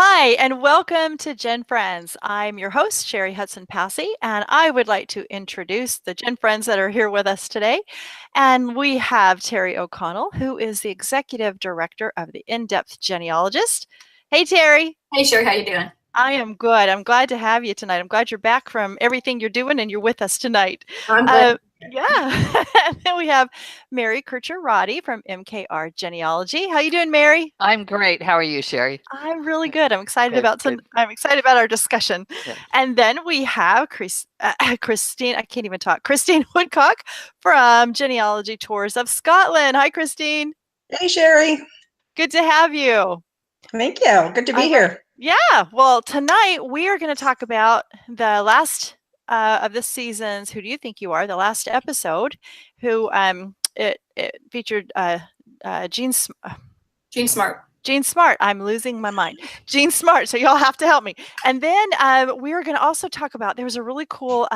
Hi, and welcome to Gen Friends. I'm your host, Cheri Hudson-Passy, and I would like to introduce the Gen Friends that are here with us today. And we have Terry O'Connell, who is the Executive Director of the In-Depth Genealogist. Hey, Terry. Hey, Cheri, how you doing? I am good. I'm glad to have you tonight. I'm glad you're back from everything you're doing and you're with us tonight. I'm glad. Yeah. And then we have Mary Kircher-Roddy from MKR Genealogy. How you doing, Mary? I'm great. How are you, Cheri? I'm really good. I'm excited Good, about good. I'm excited about our discussion. Yeah. And then we have Christine. I can't even talk. Christine Woodcock from Genealogy Tours of Scotland. Hi, Christine. Hey, Cheri. Good to have you. Thank you. Good to be here. Yeah. Well, tonight we are going to talk about the last of this season's Who Do You Think You Are? The last episode, who it featured Jean Smart. Jean Smart. I'm losing my mind. Jean Smart. So y'all have to help me. And then we're going to also talk about, there was a really cool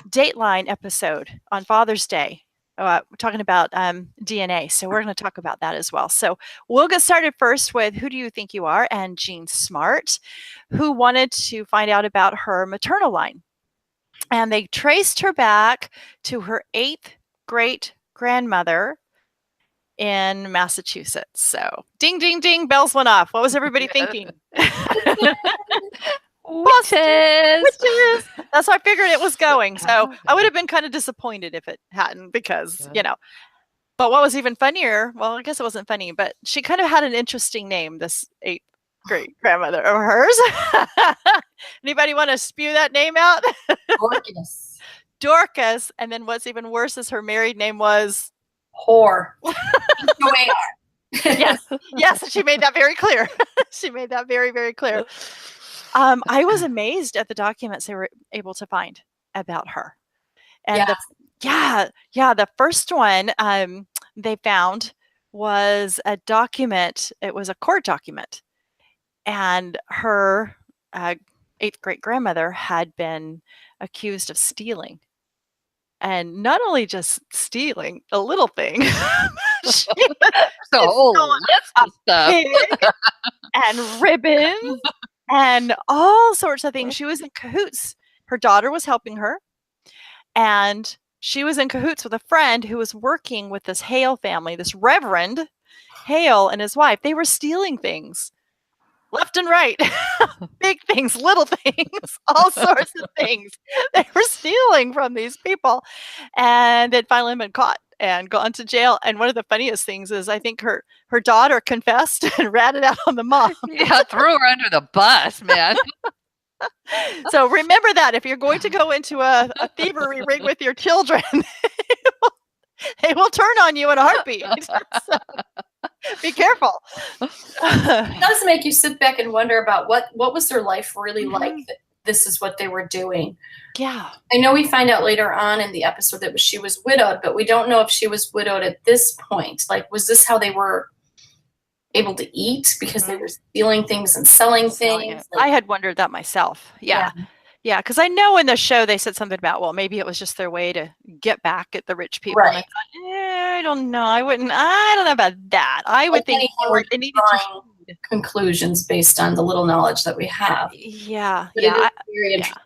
Dateline episode on Father's Day. We're talking about DNA. So we're going to talk about that as well. So we'll get started first with Who Do You Think You Are? And Jean Smart, who wanted to find out about her maternal line. And they traced her back to her 8th great grandmother in Massachusetts. So ding, ding, ding, bells went off. What was everybody thinking? Witches. That's how I figured it was going. So I would have been kind of disappointed if it hadn't, because, but what was even funnier, well, I guess it wasn't funny, but she kind of had an interesting name, this 8th great grandmother of hers. Anybody want to spew that name out? Dorcas. Dorcas. And then what's even worse is her married name was Whore. Yes, she made that very clear. She made that very, very clear. I was amazed at the documents they were able to find about her. And the first one they found was a document. It was a court document. And her 8th great grandmother had been accused of stealing. And not only just stealing, a little thing. Stuff. And ribbons and all sorts of things. She was in cahoots. Her daughter was helping her, and she was in cahoots with a friend who was working with this Hale family, this Reverend Hale and his wife. They were stealing things left and right. Big things, little things, all sorts of things. They were stealing from these people, and they'd finally been caught and gone to jail. And one of the funniest things is, I think her daughter confessed and ratted out on the mom. Yeah, threw her under the bus, man. So remember that if you're going to go into a thievery ring with your children, they will turn on you in a heartbeat. So, be careful. It does make you sit back and wonder about what was their life really like, that this is what they were doing. Yeah. I know we find out later on in the episode that she was widowed, but we don't know if she was widowed at this point. Like, was this how they were able to eat, because they were stealing things and selling things? I had wondered that myself. Yeah, because I know in the show they said something about, well, maybe it was just their way to get back at the rich people. Right. And I thought, I don't know. I don't know about that. I would think they needed to conclusions based on the little knowledge that we have. Yeah, but it is very interesting.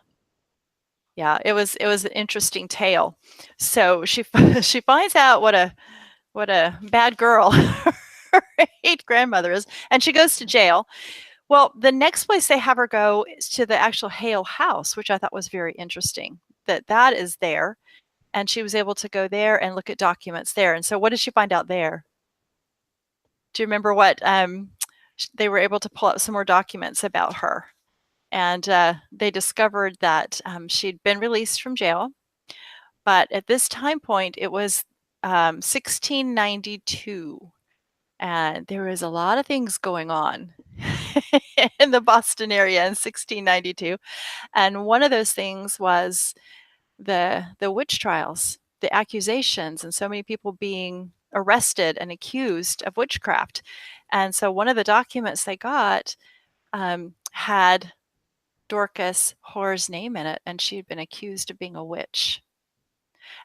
Yeah, it was an interesting tale. So she finds out what a bad girl her 8th grandmother is, and she goes to jail. Well, the next place they have her go is to the actual Hale house, which I thought was very interesting, that is there. And she was able to go there and look at documents there. And so what did she find out there? Do you remember what they were able to pull up some more documents about her? And they discovered that she'd been released from jail. But at this time point, it was 1692. And there was a lot of things going on in the Boston area in 1692. And one of those things was the witch trials, the accusations, and so many people being arrested and accused of witchcraft. And so one of the documents they got had Dorcas Whore's name in it, and she had been accused of being a witch.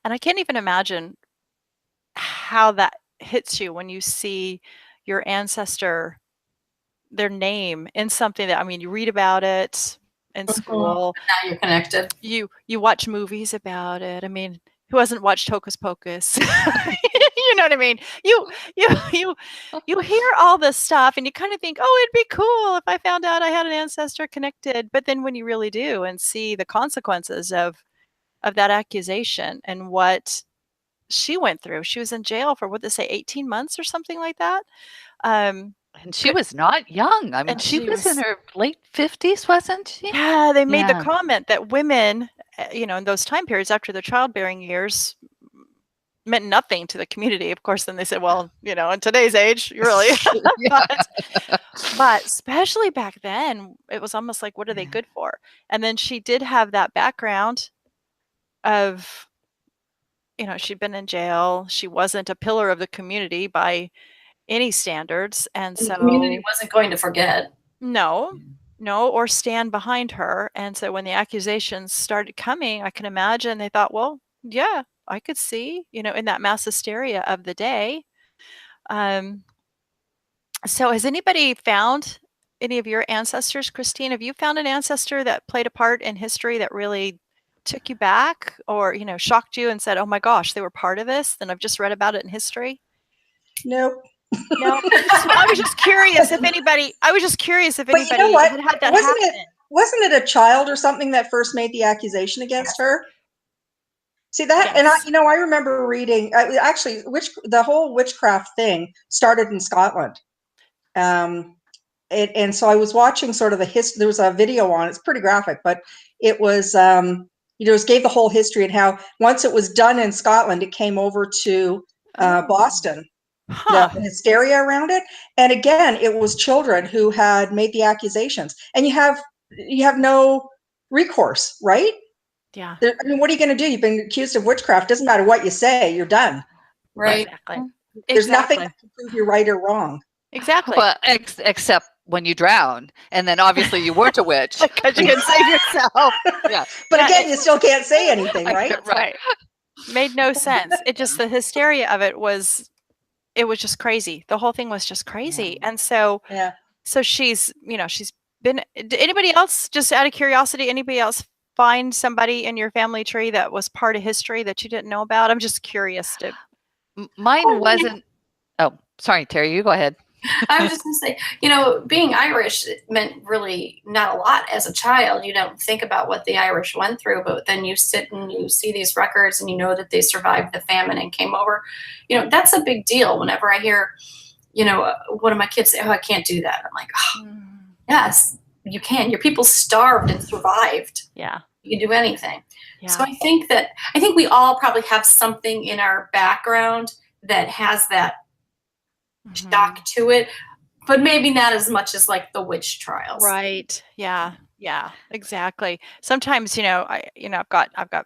And I can't even imagine how that hits you when you see your ancestor their name in something that, I mean, you read about it in school. Now you're connected. You watch movies about it. I mean, who hasn't watched Hocus Pocus? You know what I mean? You hear all this stuff and you kind of think, oh, it'd be cool if I found out I had an ancestor connected. But then when you really do and see the consequences of that accusation and what she went through, she was in jail for, what did they say, 18 months or something like that. And she was not young. I mean, And she she was was- in her late 50s, wasn't she? Yeah, they made the Yeah. comment that women, in those time periods after their childbearing years meant nothing to the community. Of course, then they said, well, in today's age, you really, Yeah. but especially back then, it was almost like, what are they good for? And then she did have that background of, she'd been in jail. She wasn't a pillar of the community by any standards. And The so community wasn't going to forget. no, or stand behind her. And so when the accusations started coming, I can imagine they thought, well, yeah, I could see, in that mass hysteria of the day. So has anybody found any of your ancestors, Christine? Have you found an ancestor that played a part in history that really took you back or, shocked you and said, oh my gosh, they were part of this? Then I've just read about it in history. Nope. No, I was just curious if anybody. But you know what? had had that Wasn't happen. Wasn't it a child or something that first made the accusation against her? See that, and Yes. I remember reading. Actually, the whole witchcraft thing started in Scotland, and so I was watching sort of the history. There was a video on. It's pretty graphic, but it was it gave the whole history and how once it was done in Scotland, it came over to Boston. Huh. The hysteria around it, and again, it was children who had made the accusations, and you have no recourse, right? Yeah. I mean, what are you going to do? You've been accused of witchcraft. Doesn't matter what you say, you're done. Right. Exactly. There's nothing that can prove you're right or wrong. Exactly. Well, except when you drown, and then obviously you weren't a witch. Because you can save yourself. Yeah. But Yeah, again, you still can't say anything, right? That's right. Made no sense. It just, the hysteria of it was just crazy. The whole thing was just crazy. And so she's, she's been, did anybody else, just out of curiosity, anybody else find somebody in your family tree that was part of history that you didn't know about? I'm just curious to. Mine wasn't. Oh, sorry, Terry, you go ahead. I was just going to say, being Irish meant really not a lot as a child. You don't think about what the Irish went through, but then you sit and you see these records and you know that they survived the famine and came over. That's a big deal. Whenever I hear, one of my kids say, oh, I can't do that. I'm like, oh, yes, you can. Your people starved and survived. Yeah. You can do anything. Yeah. So I think we all probably have something in our background that has that shock to it, but maybe not as much as like the witch trials. Right. Yeah. Yeah, exactly. Sometimes, I've got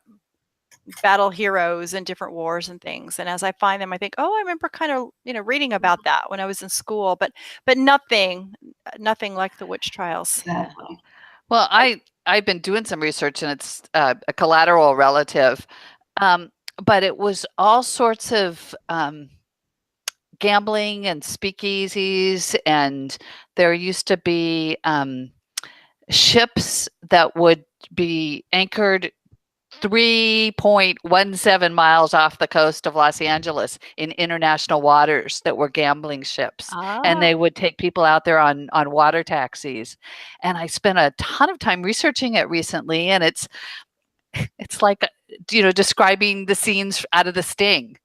battle heroes in different wars and things. And as I find them, I think, oh, I remember kind of, reading about that when I was in school, but nothing like the witch trials. Exactly. Well, I've been doing some research, and it's a collateral relative, but it was all sorts of gambling and speakeasies, and there used to be ships that would be anchored 3.17 miles off the coast of Los Angeles in international waters that were gambling ships. And they would take people out there on water taxis. And I spent a ton of time researching it recently, and it's like, describing the scenes out of The Sting.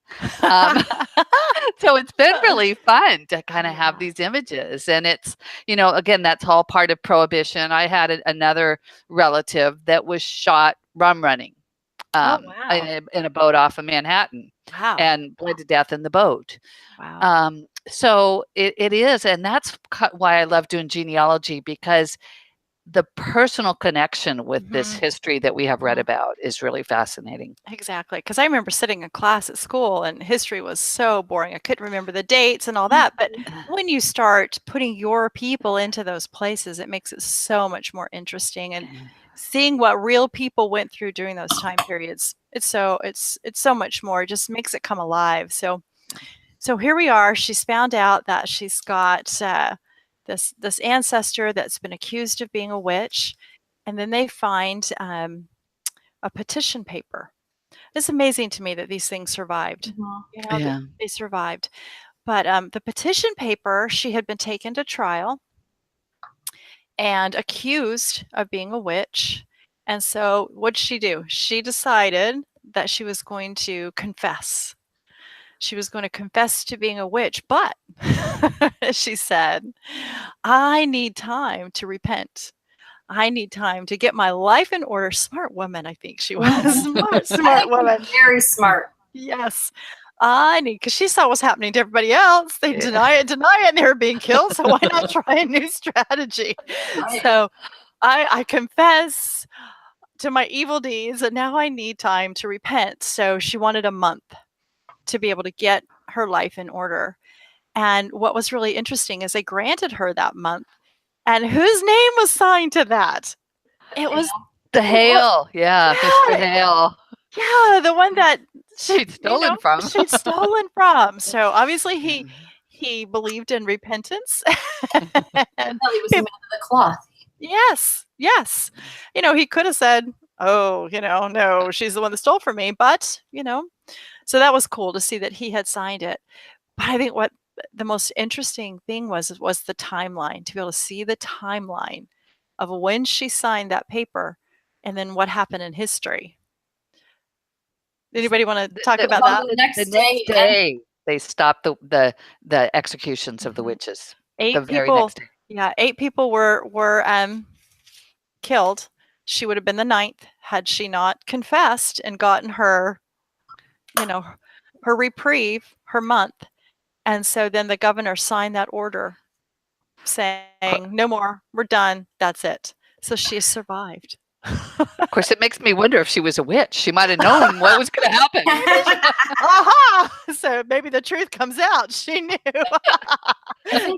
So it's been really fun to kind of have these images. And it's, again, that's all part of Prohibition. I had another relative that was shot rum running in a boat off of Manhattan. Wow. And bled to death in the boat. Wow. So it is. And that's why I love doing genealogy, because the personal connection with this history that we have read about is really fascinating. Exactly. Because I remember sitting in class at school and history was so boring. I couldn't remember the dates and all that. But when you start putting your people into those places, it makes it so much more interesting. And seeing what real people went through during those time periods, it's so much more. It just makes it come alive. So here we are. She's found out that she's got this ancestor that's been accused of being a witch, and then they find a petition paper. It's amazing to me that these things survived. You know, Yeah. they survived. But the petition paper, she had been taken to trial and accused of being a witch. And so what did she do? She decided that she was going to confess. She was going to confess to being a witch, but she said, I need time to repent. I need time to get my life in order. Smart woman, I think she was. Smart woman. Very smart. Yes. I need, because she saw what's happening to everybody else. They deny it, and they were being killed. So why not try a new strategy? Right. So I confess to my evil deeds, and now I need time to repent. So she wanted a month to be able to get her life in order. And what was really interesting is they granted her that month. And whose name was signed to that? It was The Hale. Yeah, Mr. Hale. Yeah, the one that She'd stolen from. She'd stolen from. So obviously he believed in repentance. And Well, he was a man of the cloth. yes. You know, he could have said, oh, you know, no, she's the one that stole from me. But, you know, so that was cool to see that he had signed it. But I think what the most interesting thing was the timeline, to be able to see the timeline of when she signed that paper and then what happened in history. Anybody want to talk about that? The next The next day, they stopped the executions of the witches. The very next day. Yeah, 8 people were killed. She would have been the 9th had she not confessed and gotten her, you know, her reprieve, her month. And so then the governor signed that order saying, no more, we're done, that's it. So she survived. Of course, it makes me wonder if she was a witch. She might have known what was going to happen. Aha! So maybe the truth comes out. She knew.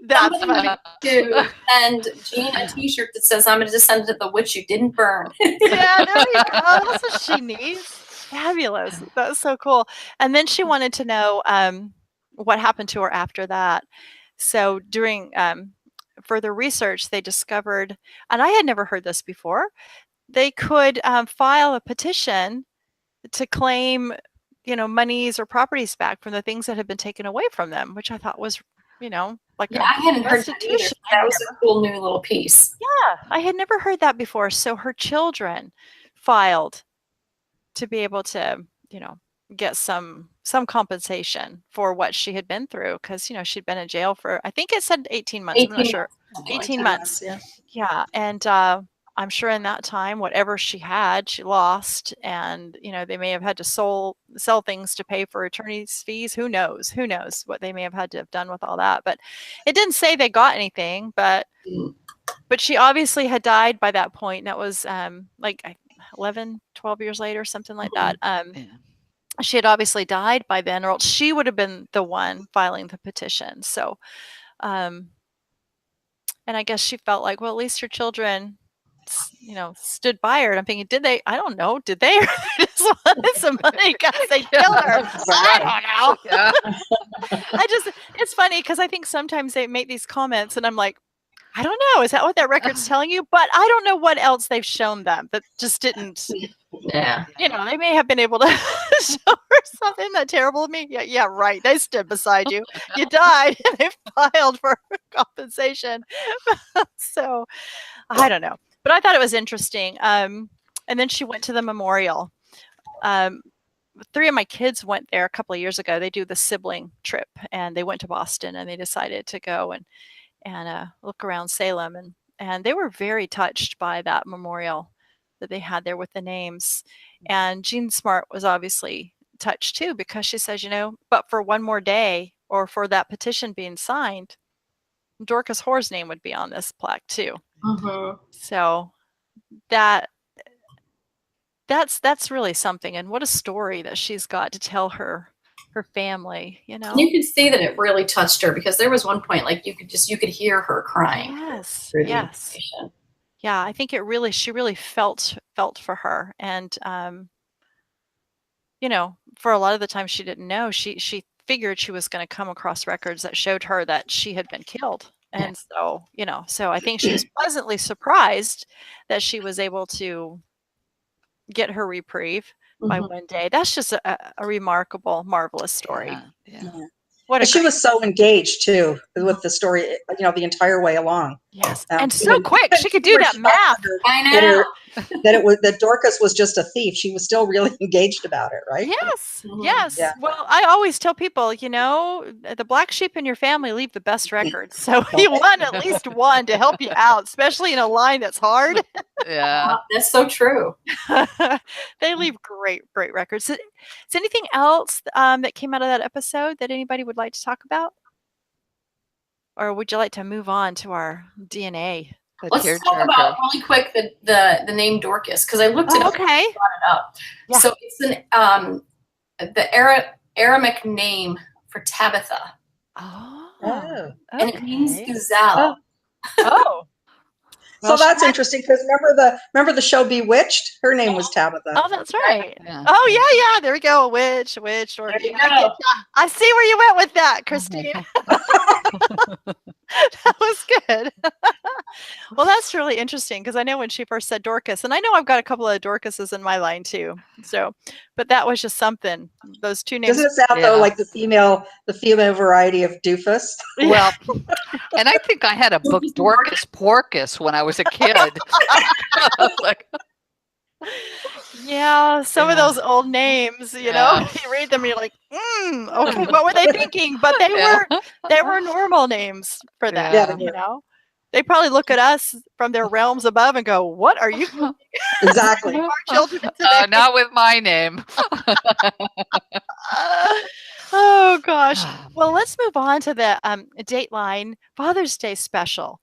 That's funny. To send Jean a T-shirt that says, "I'm a descendant of the witch you didn't burn." Yeah, there you go. That's what she needs. Fabulous. That's so cool. And then she wanted to know what happened to her after that. So during further research, they discovered, and I had never heard this before, they could file a petition to claim, you know, monies or properties back from the things that had been taken away from them, which I thought was, you know, like I hadn't heard that either. That was a cool new little piece. Yeah, I had never heard that before. So her children filed to be able to, you know, get some compensation for what she had been through, because, you know, she'd been in jail for, I think it said 18 months. I'm not sure. 18 months. Yeah. And I'm sure in that time, whatever she had, she lost. And, you know, they may have had to sell things to pay for attorney's fees. Who knows what they may have had to have done with all that. But it didn't say they got anything, but she obviously had died by that point. And that was like 11, 12 years later, something like that. She had obviously died by then, or else she would have been the one filing the petition. So, and I guess she felt like, well, at least her children, you know, stood by her. And I'm thinking, did they? I don't know. Did they? Or they just wanted some money because they killed her. I don't know. It's funny because I think sometimes they make these comments and I'm like, I don't know. Is that what that record's telling you? But I don't know what else they've shown them that just didn't. Yeah. You know, they may have been able to show her something that terrible to me. Yeah, right. They stood beside you. You died and they filed for compensation. So I don't know. But I thought it was interesting. And then she went to the memorial. 3 of my kids went there a couple of years ago. They do the sibling trip, and they went to Boston, and they decided to go and look around Salem, and they were very touched by that memorial that they had there with the names. And Jean Smart was obviously touched too, because she says, you know, but for one more day, or for that petition being signed, Dorcas Hoare's name would be on this plaque too. So that's really something, and what a story that she's got to tell her family, you know. You could see that it really touched her, because there was one point, like, you could hear her crying. Yes. Yeah, I think she really felt for her. And you know, for a lot of the time she didn't know. She figured she was going to come across records that showed her that she had been killed, And so, so I think she was pleasantly surprised that she was able to get her reprieve by one day. That's just a remarkable, marvelous story. Yeah. What a She great, was so engaged too with the story, the entire way along. yes, and so quick. She could do that math. I know. That Dorcas was just a thief. She was still really engaged about it, right? Yes, Mhm. yes. Yeah. Well, I always tell people, the black sheep in your family leave the best records. So you want at least one to help you out, especially in a line that's hard. Yeah. That's so true. They leave great, great records. Is anything else that came out of that episode that anybody would like to talk about? Or would you like to move on to our DNA? Let's talk about really quick the name Dorcas, because I looked it up. Okay. And brought it up. Yeah. So it's the Aramaic name for Tabitha, Oh. and it means gazelle. Oh. So that's interesting because remember the show Bewitched? Her name was Tabitha. Oh, that's right. Yeah. Oh, yeah. There we go. A witch. Or There you I go. I see where you went with that, Christine. That was good. Well, that's really interesting because I know when she first said Dorcas, and I know I've got a couple of Dorcases in my line too. So, but that was just something. Those two names. Doesn't it sound though like the female variety of doofus? Well, and I think I had a book, Dorcas Porcus, when I was a kid. I was like, yeah, some of those old names, you read them and you're like, okay, what were they thinking? But they were normal names for them. Yeah. They probably look at us from their realms above and go, what are you doing? Exactly. Our children today. not with my name. Oh gosh. Well, let's move on to the Dateline Father's Day special,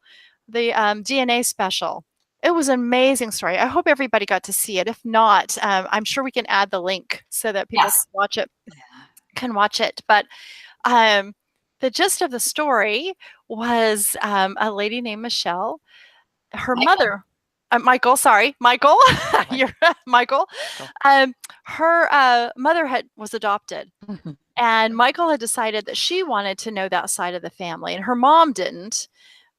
the DNA special. It was an amazing story. I hope everybody got to see it. If not, I'm sure we can add the link so that people can watch it. But the gist of the story was a lady named Michelle. Her mother, Michael. You're Michael. Her mother was adopted. And Michael had decided that she wanted to know that side of the family, and her mom didn't,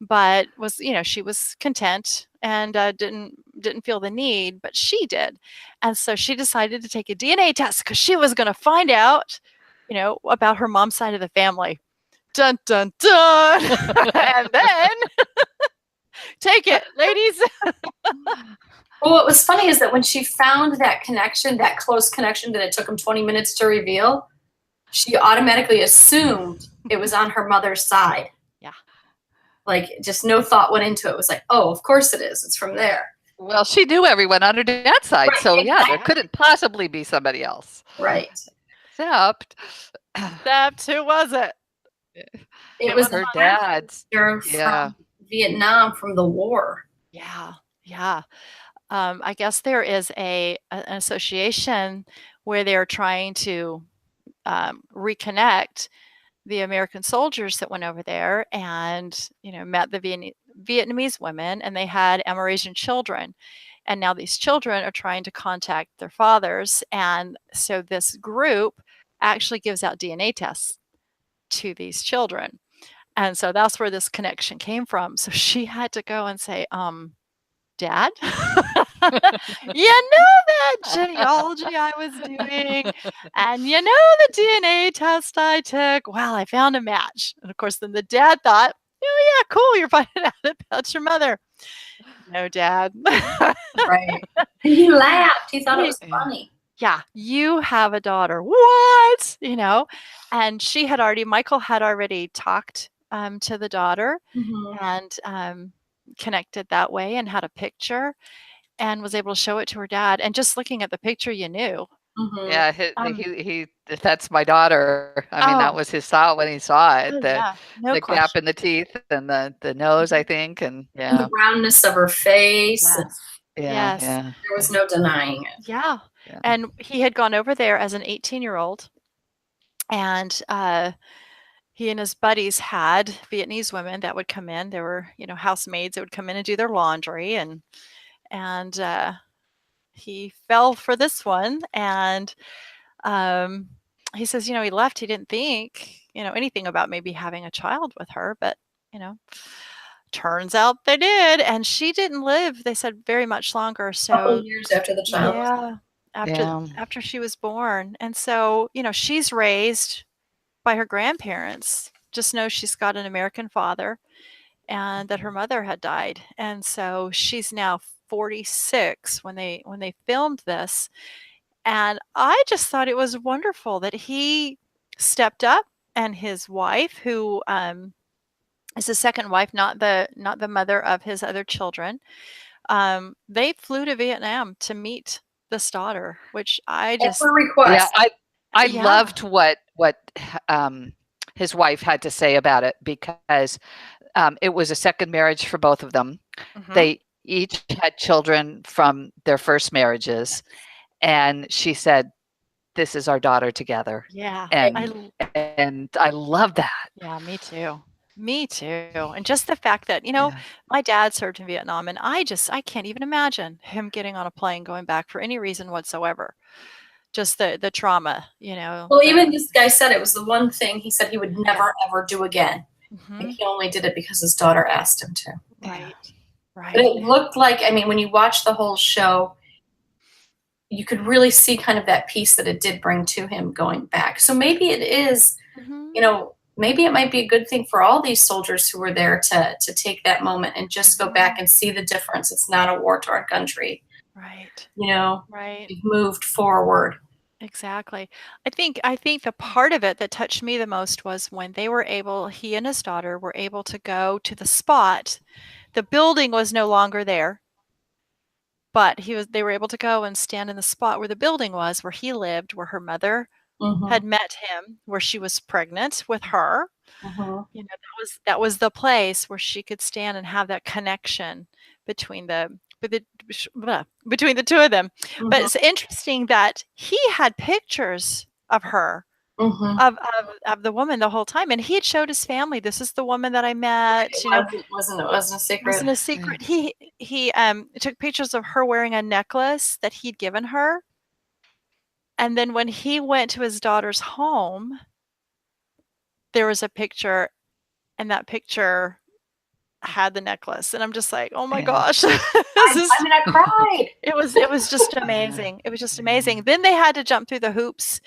but was, she was content and didn't feel the need, but she did. And so she decided to take a DNA test because she was going to find out, about her mom's side of the family. Dun, dun, dun. And then take it, ladies. Well, what was funny is that when she found that connection, that close connection that it took him 20 minutes to reveal, she automatically assumed it was on her mother's side. Yeah. Like, just no thought went into it. It was like, oh, of course it is. It's from there. Well, she knew everyone on her dad's side. Right, so, yeah, there couldn't possibly be somebody else. Right. Except who was it? It was her dad's. From Vietnam, from the war. Yeah. Yeah. I guess there is an association where they're trying to reconnect the American soldiers that went over there and, met the Vietnamese women, and they had Amerasian children. And now these children are trying to contact their fathers. And so this group actually gives out DNA tests to these children. And so that's where this connection came from. So she had to go and say, Dad, that genealogy I was doing, and the DNA test I took, well, I found a match. And of course, then the dad thought, oh yeah, cool, you're finding out about your mother. No, Dad. Right. And he laughed. He thought it was funny. Yeah, you have a daughter. What? And Michael had already talked to the daughter and connected that way and had a picture and was able to show it to her dad. And just looking at the picture, you knew. Mm-hmm. Yeah, he that's my daughter. I mean, that was his thought when he saw it. The gap in the teeth and the nose, I think, and and the roundness of her face. Yes. There was no denying it. Yeah. And he had gone over there as an 18-year-old, and he and his buddies had Vietnamese women that would come in. There were, housemaids that would come in and do their laundry, and he fell for this one. And he says, he left. He didn't think, anything about maybe having a child with her, but Turns out they did, and she didn't live, they said, very much longer. A couple So years after the child. yeah, after she was born. And so, she's raised by her grandparents. Just knows she's got an American father and that her mother had died. And so she's now 46 when they filmed this. And I just thought it was wonderful that he stepped up, and his wife, who is his second wife, not the mother of his other children, they flew to Vietnam to meet this daughter, which I That's just her request. Yeah, I Yeah. loved what his wife had to say about it, because it was a second marriage for both of them. Mhm. They each had children from their first marriages, and she said, "This is our daughter together." Yeah, And I love that. yeah, me too. Me too. And just the fact that, Yeah. my dad served in Vietnam, and I can't even imagine him getting on a plane going back for any reason whatsoever. Just the trauma, Well, even this guy said it was the one thing he said he would never ever do again. Mhm. And he only did it because his daughter asked him to. Right. But it looked like, when you watch the whole show, you could really see kind of that piece that it did bring to him going back. So maybe it is, Mhm. Maybe it might be a good thing for all these soldiers who were there to take that moment and just go back and see the difference. It's not a war-torn country. Right. Right. We've moved forward. Exactly. I think the part of it that touched me the most was when he and his daughter were able to go to the spot. The building was no longer there, but they were able to go and stand in the spot where the building was, where he lived, where her mother had met him, where she was pregnant with her. That was the place where she could stand and have that connection between the two of them. But it's interesting that he had pictures of her, of the woman the whole time, and he had showed his family, "This is the woman that I met." It wasn't a secret. It wasn't a secret. He took pictures of her wearing a necklace that he'd given her. And then when he went to his daughter's home, there was a picture, and that picture had the necklace, and I'm just like, "Oh my gosh." I cried. It was just amazing. It was just amazing. Then they had to jump through the hoops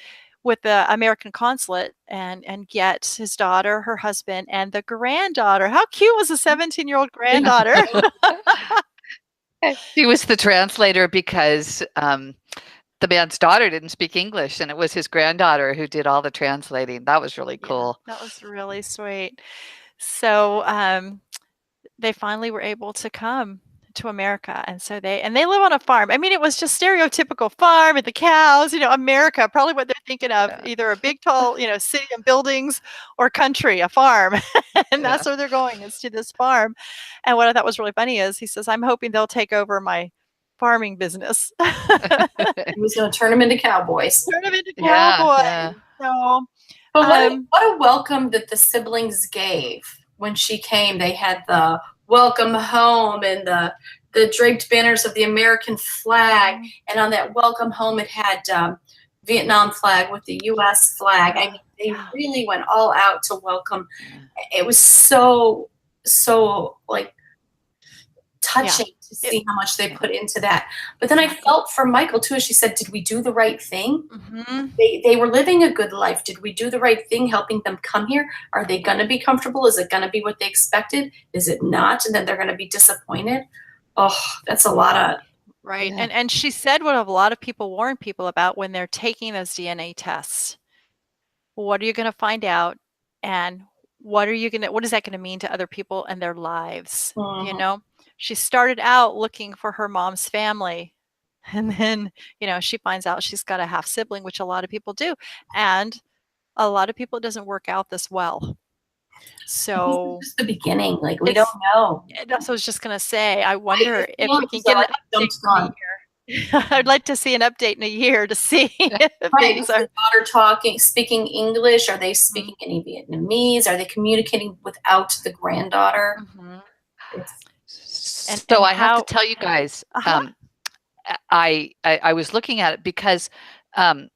with the American consulate and get his daughter, her husband, and the granddaughter. How cute was the 17-year-old granddaughter? She was the translator because the man's daughter didn't speak English, and it was his granddaughter who did all the translating. That was really cool. Yeah, that was really sweet. So they finally were able to come to America, and so they live on a farm. I mean, it was just stereotypical farm and the cows, America, probably what they're thinking of, either a big tall, city and buildings, or country, a farm. And that's where they're going, is to this farm. And what I thought was really funny is he says, "I'm hoping they'll take over my farming business." He was going to turn them into cowboys. Turn them into cowboys. Yeah. So, but what a welcome that the siblings gave when she came. They had the welcome home and the draped banners of the American flag. And on that welcome home, it had Vietnam flag with the U.S. flag. I mean, they really went all out to welcome. It was so like touching to see how much they put into that. But then I felt for Michael too, as she said, did we do the right thing? They were living a good life. Did we do the right thing helping them come here? Are they going to be comfortable? Is it going to be what they expected? Is it not? And then they're going to be disappointed. Oh, that's a lot of... Right. Yeah. And she said what a lot of people warn people about when they're taking those DNA tests. What are you going to find out? And what is that going to mean to other people and their lives? She started out looking for her mom's family, and then, she finds out she's got a half sibling, which a lot of people do. And a lot of people, it doesn't work out this well. So it's just the beginning. Like, we don't know. That's what I was just going to say. I wonder if we can get an update in a year. I'd like to see an update in a year to see if things are... Is the daughter speaking English? Are they speaking any Vietnamese? Are they communicating without the granddaughter? So I have to tell you guys, I was looking at it because the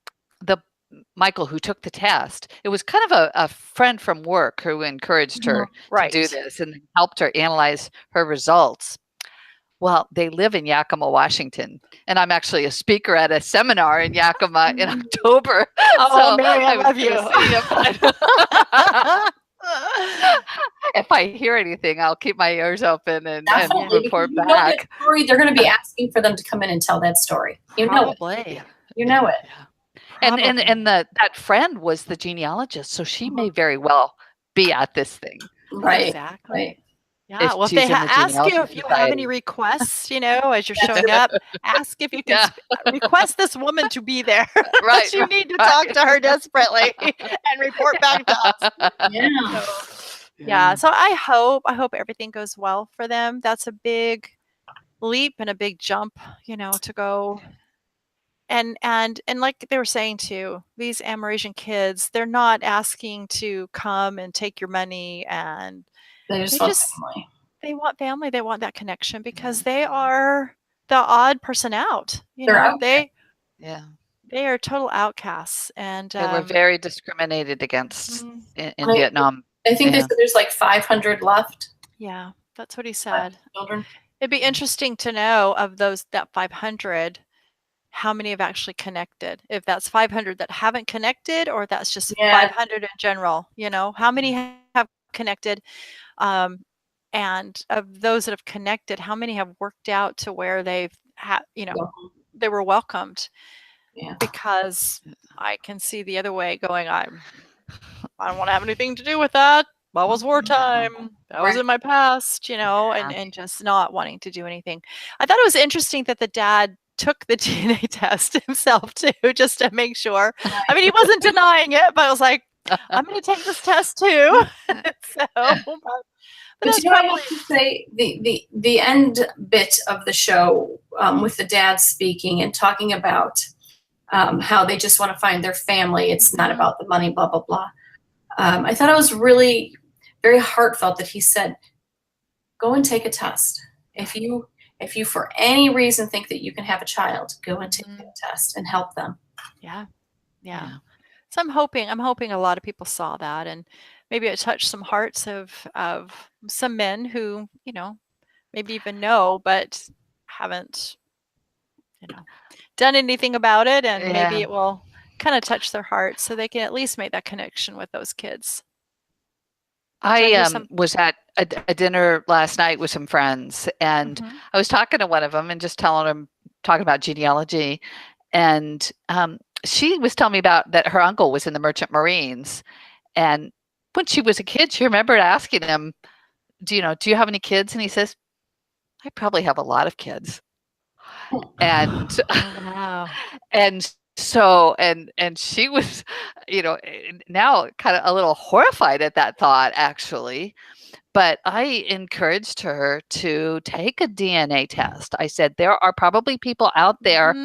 Michael, who took the test, it was kind of a friend from work who encouraged her to do this and helped her analyze her results. Well, they live in Yakima, Washington, and I'm actually a speaker at a seminar in Yakima in October. Oh, Mary, I love you. If I hear anything, I'll keep my ears open and report back. Know that story, they're going to be asking for them to come in and tell that story. Probably. You know it. And that friend was the genealogist, so she may very well be at this thing. Right. Exactly. Right. Yeah. Well, if they ask you if you have any requests, as you're showing up, ask if you can request this woman to be there. Right. You need to talk to her desperately and report back to us. Yeah. So I hope everything goes well for them. That's a big leap and a big jump, to go. And like they were saying too, these Amerasian kids, they're not asking to come and take your money, and they just want family. They want family. They want that connection because they are the odd person out. They are total outcasts, and they were very discriminated against in Vietnam. I think they said there's like 500 left. Yeah, that's what he said. Children. It'd be interesting to know of that 500. How many have actually connected? If that's 500 that haven't connected, or that's just 500 in general, how many have connected? And of those that have connected, how many have worked out to where they've they were welcomed? Yeah. Because I can see the other way going, I don't want to have anything to do with that. That was wartime. That was in my past, and just not wanting to do anything. I thought it was interesting that the dad took the DNA test himself too, just to make sure. I mean, he wasn't denying it, but I was like, I'm going to take this test too. But I want to say the end bit of the show with the dad speaking and talking about how they just want to find their family. It's not about the money, blah, blah, blah. I thought it was really very heartfelt that he said, go and take a test. If you for any reason think that you can have a child, go and take the test and help them. Yeah. So I'm hoping a lot of people saw that, and maybe it touched some hearts of some men who, maybe even know, but haven't, done anything about it. And maybe it will kind of touch their hearts so they can at least make that connection with those kids. I was at a dinner last night with some friends, and I was talking to one of them and just talking about genealogy. And she was telling me about that her uncle was in the Merchant Marines. And when she was a kid, she remembered asking him, do you have any kids? And he says, I probably have a lot of kids. And and so and she was, now kind of a little horrified at that thought, actually. But I encouraged her to take a DNA test. I said, there are probably people out there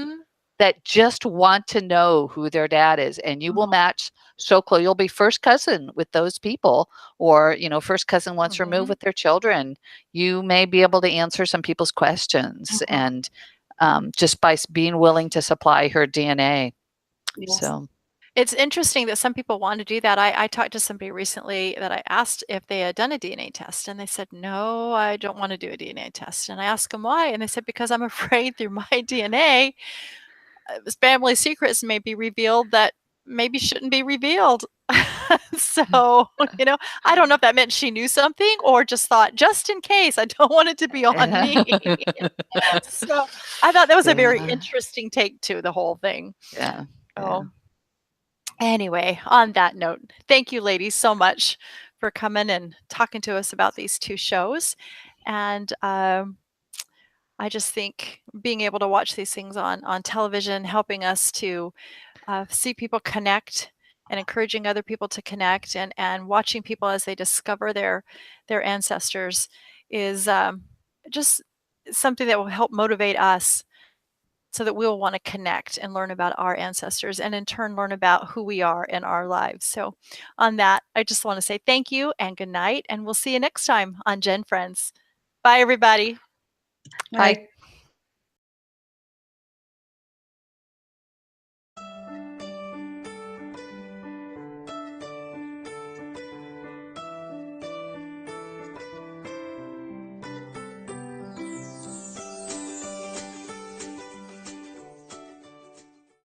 that just want to know who their dad is, and you will match so close. You'll be first cousin with those people, or, first cousin once removed with their children. You may be able to answer some people's questions, and just by being willing to supply her DNA. Yes. So it's interesting that some people want to do that. I talked to somebody recently that I asked if they had done a DNA test, and they said, no, I don't want to do a DNA test. And I asked them why, and they said, because I'm afraid through my DNA, family secrets may be revealed that maybe shouldn't be revealed. So, I don't know if that meant she knew something or just thought, just in case, I don't want it to be on me. So I thought that was a very interesting take to the whole thing. Yeah. So anyway, on that note, thank you, ladies, so much for coming and talking to us about these two shows. And I just think being able to watch these things on television, helping us to see people connect and encouraging other people to connect, and watching people as they discover their ancestors is just something that will help motivate us so that we'll want to connect and learn about our ancestors, and in turn learn about who we are in our lives. So on that, I just want to say thank you and good night, and we'll see you next time on Gen Friends. Bye, everybody. Bye.